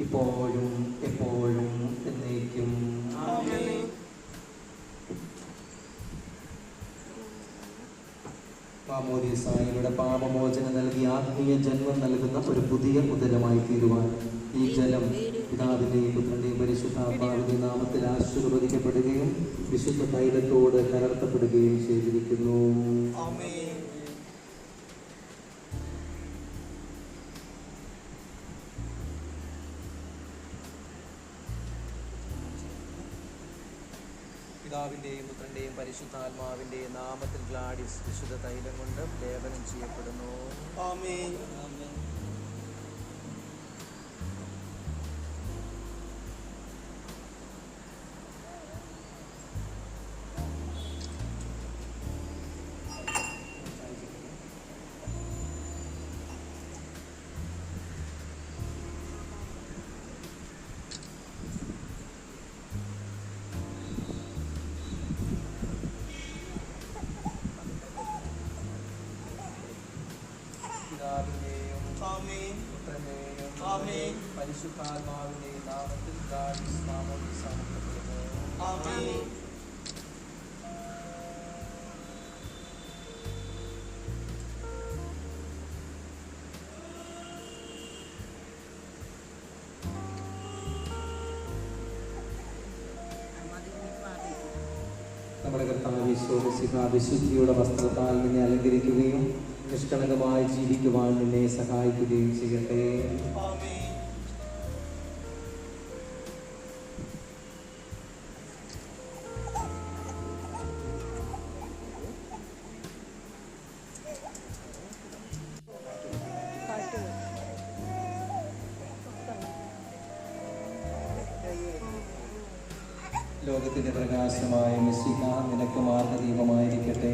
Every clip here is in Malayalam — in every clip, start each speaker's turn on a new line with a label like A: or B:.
A: ഇപ്പോഴും എപ്പോഴും എന്നേക്കും. മാമോദീസായിലൂടെ പാപമോചനം നൽകി ആത്മീയ ജന്മം നൽകുന്ന ഒരു പുതിയ ഉദരമായി തീരുവാൻ ഈ ജലം പിതാവിൻ്റെയും പുത്രൻ്റെയും പരിശുദ്ധാത്മാവിൻ്റെയും നാമത്തിൽ ആശീർവദിക്കപ്പെടുകയും വിശുദ്ധ തൈലത്തോട് കലർത്തപ്പെടുകയും ചെയ്തിരിക്കുന്നു. പിതാവിൻ്റെയും പുത്രൻ്റെയും പരിശുദ്ധാത്മാവിൻ്റെയും നാമത്തിൽ ഗ്ലാഡിസ് വിശുദ്ധ തൈലം കൊണ്ട് ലേപനം ചെയ്യപ്പെടുന്നു. ആമേൻ. പരിശുദ്ധാത്മാവിൻ്റെയും നാമത്തിൽ ഗ്ലാഡിസ് മാമോദീസ നൽകപ്പെടുന്നു. ആമേൻ. നമ്മുടെ കർത്താവ് വിശുദ്ധിയുടെ വസ്ത്രത്താൽ നിന്നെ അലങ്കരിക്കുകയും നിഷ്കളങ്കമായി ജീവിക്കുവാൻ നിന്നെ സഹായിക്കുകയും ചെയ്യട്ടെ. ലോകത്തിന്റെ പ്രകാശമായ മിശിഹ നിനക്ക് മാർഗ്ഗദീപമായിരിക്കട്ടെ.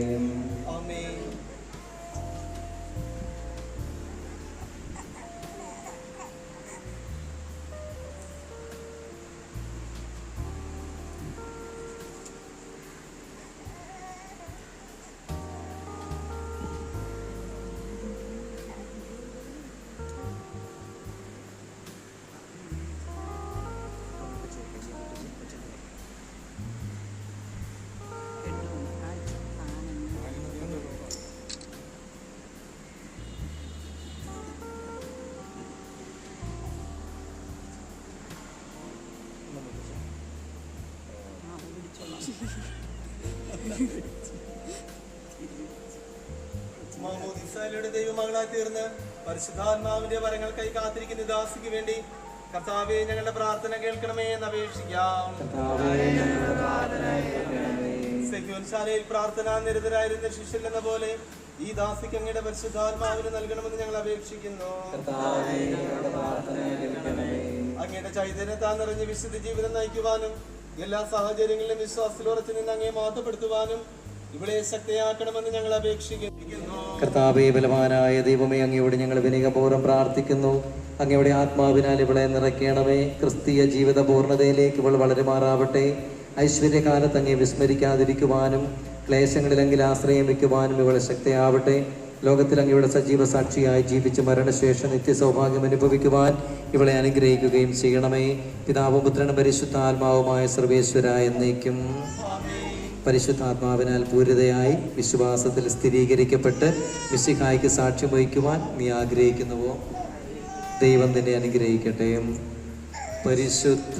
A: മാമോദീസായിലൂടെ ദൈവമകളായി തീർന്ന് പരിശുദ്ധാത്മാവിന്റെ വരങ്ങൾക്കായി കാത്തിരിക്കുന്ന ദാസിക്ക് വേണ്ടി കർത്താവേ ഞങ്ങളുടെ പ്രാർത്ഥന കേൾക്കണമേ എന്ന് അപേക്ഷിക്കാം. സെക്യൂൻശാലയിൽ പ്രാർത്ഥന നിരതരായിരുന്ന ശിഷ്യരെന്ന പോലെ ഈ ദാസിക്ക് അങ്ങയുടെ പരിശുദ്ധാത്മാവിന് നൽകണമെന്ന് ഞങ്ങൾ അപേക്ഷിക്കുന്നു. അങ്ങയുടെ ചൈതന്യത്താൽ നിറഞ്ഞ വിശുദ്ധ ജീവിതം നയിക്കുവാനും എല്ലാ സാഹചര്യങ്ങളിലും വിശ്വാസത്തിൽ ഉറച്ചു നിന്ന് അങ്ങേ മഹത്വപ്പെടുത്തുവാനും ഇവിടെ ശക്തിയാക്കണമെന്ന് ഞങ്ങൾ അപേക്ഷിക്കുന്നു. കർത്താവേ, ബലവാനായ ദൈവമേ, അങ്ങയോട് ഞങ്ങൾ വിനയപൂർവ്വം പ്രാർത്ഥിക്കുന്നു. അങ്ങയുടെ ആത്മാവിനാൽ ഇവളെ നിറയ്ക്കണമേ. ക്രിസ്തീയ ജീവിത പൂർണ്ണതയിലേക്ക് ഇവൾ വളരുമാറാവട്ടെ. ഐശ്വര്യകാലത്ത് അങ്ങേ വിസ്മരിക്കാതിരിക്കുവാനും ക്ലേശങ്ങളിലെങ്കിൽ ആശ്രയം വയ്ക്കുവാനും ഇവളെ ശക്തിയാവട്ടെ. ലോകത്തിൽ അങ്ങയുടെ സജീവ സാക്ഷിയായി ജീവിച്ച് മരണശേഷം നിത്യസൗഭാഗ്യം അനുഭവിക്കുവാൻ ഇവളെ അനുഗ്രഹിക്കുകയും ചെയ്യണമേ. പിതാവും പുത്രനും പരിശുദ്ധാത്മാവുമായ സർവേശ്വര എന്നേക്കും. പരിശുദ്ധാത്മാവിനാൽ പൂരിതയായി വിശ്വാസത്തിൽ സ്ഥിരീകരിക്കപ്പെട്ട് മിശിഹായ്ക്ക് സാക്ഷ്യം വഹിക്കുവാൻ നീ ആഗ്രഹിക്കുന്നുവോ? ദൈവം നിന്നെ അനുഗ്രഹിക്കട്ടെ. പരിശുദ്ധാത്മാവേ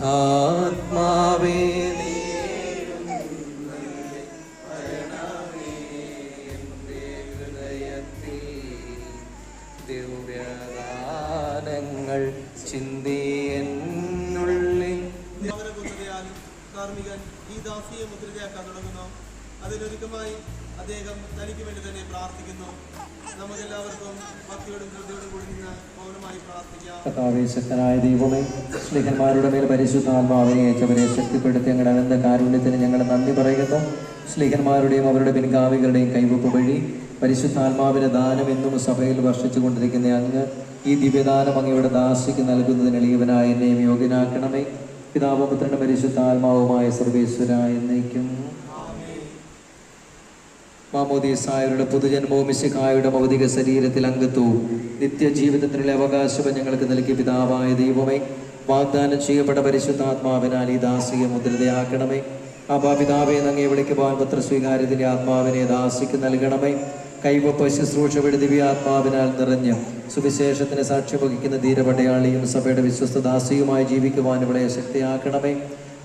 A: ദിവ്യഗാനങ്ങൾ ചിന്തിയെന്നുള്ളിൽ കാർമികൻ ഈ ദാസിയെ മുദ്രയാക്കാൻ തുടങ്ങുന്നു. അതിനൊരുക്കമായി അദ്ദേഹം തനിക്ക് വേണ്ടി തന്നെ പ്രാർത്ഥിക്കുന്നു. നമുക്കെല്ലാവർക്കും ഭക്തിയോടും ശ്രദ്ധയോടും കൂടി നിന്ന് മൗനമായി പ്രാർത്ഥിക്കാം. ശക്തനായ ദൈവമേ, ശ്ലീഹന്മാരുടെ മേൽ പരിശുദ്ധാത്മാവിനെ അയച്ചവരെ ശക്തിപ്പെടുത്തി ഞങ്ങളുടെ അനന്ത കാരുണ്യത്തിന് ഞങ്ങൾ നന്ദി പറയുന്നു. ശ്ലീഹന്മാരുടെയും അവരുടെ പിൻഗാമികളുടെയും കൈവപ്പ് വഴി പരിശുദ്ധാത്മാവിന്റെ ദാനം എന്നും സഭയിൽ വർഷിച്ചു കൊണ്ടിരിക്കുന്ന അങ്ങ് ഈ ദിവ്യദാനം അങ്ങയുടെ ദാസിക്ക് നൽകുന്നതിന് എളിയവനായ എന്നെയും യോഗ്യനാക്കണമേ. പിതാവും പുത്രനും പരിശുദ്ധാത്മാവുമായ സർവേശ്വര എന്നേക്കും. മാമോദീസായരുടെ പുതുജന്മവും മിശിഹായുടെ ഭൗതിക ശരീരത്തിൽ അംഗത്വവും നിത്യജീവിതത്തിനുള്ള അവകാശവും ഞങ്ങൾക്ക് നൽകിയ പിതാവായ ദൈവമേ,
B: വാഗ്ദാനം ചെയ്യപ്പെട്ട പരിശുദ്ധാത്മാവിനാൽ ഈ ദാസിയെ മുദ്രിതയാക്കണമേ. അപാപിതാവെ അങ്ങയെ വിളിക്കുവാൻ പുത്രസ്വീകാര്യത്തിന്റെ ആത്മാവിനെ ദാസിക്ക് നൽകണമേ. കൈവപ്പ് ശുശ്രൂഷയുടെ ദിവ്യാത്മാവിനാൽ നിറഞ്ഞ് സുവിശേഷത്തിന് സാക്ഷ്യം വഹിക്കുന്ന ധീരപടയാളിയും സഭയുടെ വിശ്വസ്തദാസിയുമായി ജീവിക്കുവാൻ ഇവളെ ശക്തിയാക്കണമേ.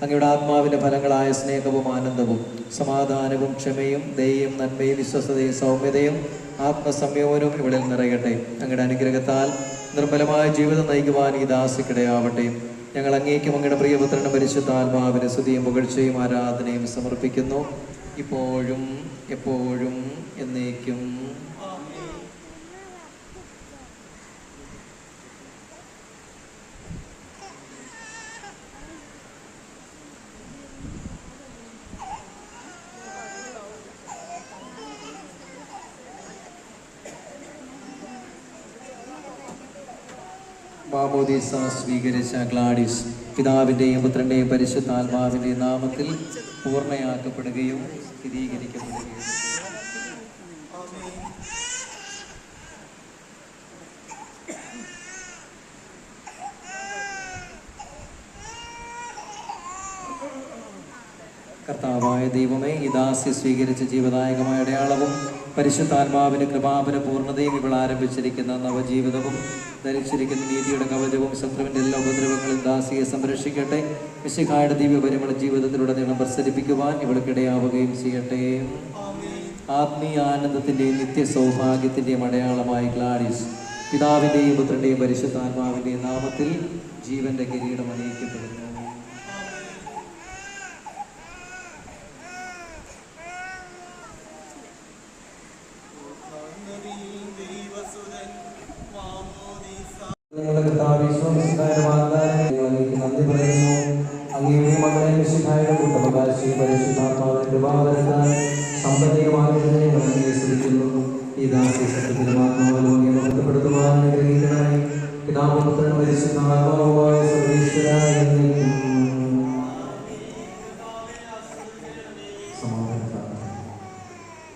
B: അങ്ങയുടെ ആത്മാവിന്റെ ഫലങ്ങളായ സ്നേഹവും ആനന്ദവും സമാധാനവും ക്ഷമയും ദയയും നന്മയും വിശ്വസ്തതയും സൗമ്യതയും ആത്മസംയമനവും ഇവളിൽ നിറയട്ടെ. അങ്ങയുടെ അനുഗ്രഹത്താൽ നിർമ്മലമായ ജീവിതം നയിക്കുവാൻ ഈ ദാസിക്കിടയാവട്ടെ. ഞങ്ങൾ അങ്ങേക്കും അങ്ങയുടെ പ്രിയപുത്രനും പരിശുദ്ധാത്മാവിന് സ്തുതിയും പുകഴ്ചയും ആരാധനയും സമർപ്പിക്കുന്നു, ഇപ്പോഴും എപ്പോഴും എന്നേക്കും. മാമോദീസ സ്വീകരിച്ച ഗ്ലാഡിസ് പിതാവിൻ്റെയും പുത്രൻ്റെയും പരിശുദ്ധാത്മാവിൻ്റെയും നാമത്തിൽ പൂർണ്ണയാക്കപ്പെടുകയും സ്ഥിരീകരിക്കപ്പെടുകയും. കർത്താവായ ദൈവമേ, ഈ ദാസ്യ സ്വീകരിച്ച ജീവദായകമായ അടയാളവും പരിശുദ്ധാത്മാവിന് കൃപാപര പൂർണ്ണതയും ഇവൾ ആരംഭിച്ചിരിക്കുന്ന നവജീവിതവും ധരിച്ചിരിക്കുന്ന നീതിയുടെ കവചവും ശത്രുവിൻ്റെ എല്ലാ ഉപദ്രവങ്ങളും ദാസിയെ സംരക്ഷിക്കട്ടെ. മിശിഹായുടെ ദിവ്യ പരിമള ജീവിതത്തിലുടനീളം പ്രസരിപ്പിക്കുവാൻ ഇവൾക്കിടയാവുകയും ചെയ്യട്ടെ. ആത്മീയ ആനന്ദത്തിൻ്റെയും നിത്യ സൗഭാഗ്യത്തിൻ്റെയും അടയാളമായി ഗ്ലാഡിസ് പിതാവിൻ്റെയും പുത്രൻ്റെയും പരിശുദ്ധാത്മാവിൻ്റെയും നാമത്തിൽ ജീവന്റെ കിരീടം അണിയിക്കപ്പെടുന്നു. നന്ദി പറയുന്നു. അങ്ങയുടെ മകനെ മിശിഹായുടെ കൂട്ടവകാശി പരിശുദ്ധാത്മാവിന്റെ കൃപാവരത്താൽ സമ്പന്നീയമാകുന്നതിനെ ഞങ്ങൾ സ്തുതിക്കുന്നു. ഈ ദാസി സത്യത്തിലുമാത്മാവിലും അങ്ങയെ ബന്ധപ്പെടുത്തുവാൻ അനുഗ്രഹിക്കണമേ. പിതാവും പുത്രനും പരിശുദ്ധാത്മാവുമായ സർവ്വേശ്വരായ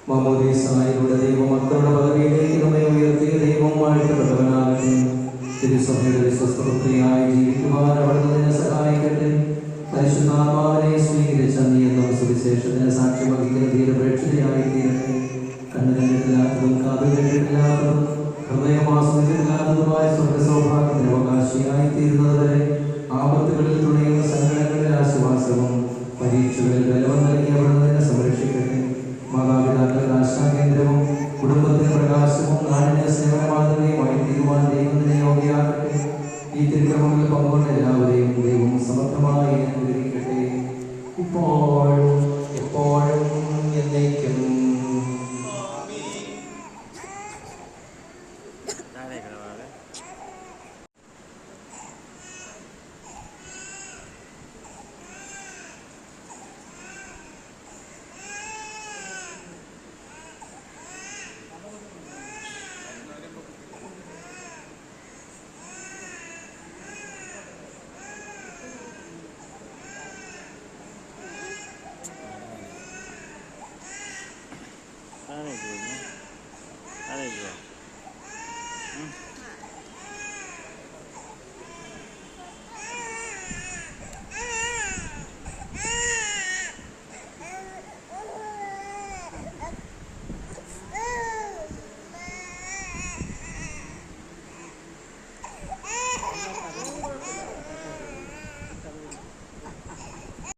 B: മാമോദീസായിലൂടെ ദൈവമക്കളുടെ പദവിയിലേക്ക് നമ്മെ ഉയർത്തിയ ദൈവം വാഴ്ത്തപ്പെട്ടവനാകട്ടെ. തിരുസഭയുടെ വിശ്വസ്തപുത്രിയായി ജീവിക്കുവാൻ അവിടുന്ന് സഹായിക്കട്ടെ. പരിശുദ്ധാത്മാവിനെ സ്വീകരിച്ച നീ എന്ന സുവിശേഷത്തിന് സാക്ഷ്യം വഹിക്കുന്ന ധീരപ്രേക്ഷതയായി തീരട്ടെ. കണ്ണു കണ്ടിട്ടില്ലാത്തതും കാതു കേട്ടിട്ടില്ലാത്തതും ഹൃദയം ആസ്വദിച്ചിട്ടില്ലാത്തതുമായ സ്വർഗസൗഭാഗ്യത്തിന് അവകാശിയായി തീരുന്നതുവരെ ആപത്തുകളിൽ തുണയുന്ന സങ്കടങ്ങളിൽ ആശ്വാസവും പരീക്ഷകളിൽ ബലവും നൽകി അവിടുന്ന് സംരക്ഷിക്കട്ടെ. മാതാപിതാക്കളുടെ ആശാകേന്ദ്രവും കുടുംബത്തിന് പ്രകാശവും നാടിന് സേവനമാതൃകയുമായി തീരുവാൻ ദൈവത്തിനെ യോഗ്യയാക്കട്ടെ. ഈ തിരുക്രമങ്ങളിൽ പങ്കുകൊണ്ട എല്ലാവരെയും ദൈവം സമർത്ഥമായി അനുഗ്രഹിക്കട്ടെ. ഇപ്പോൾ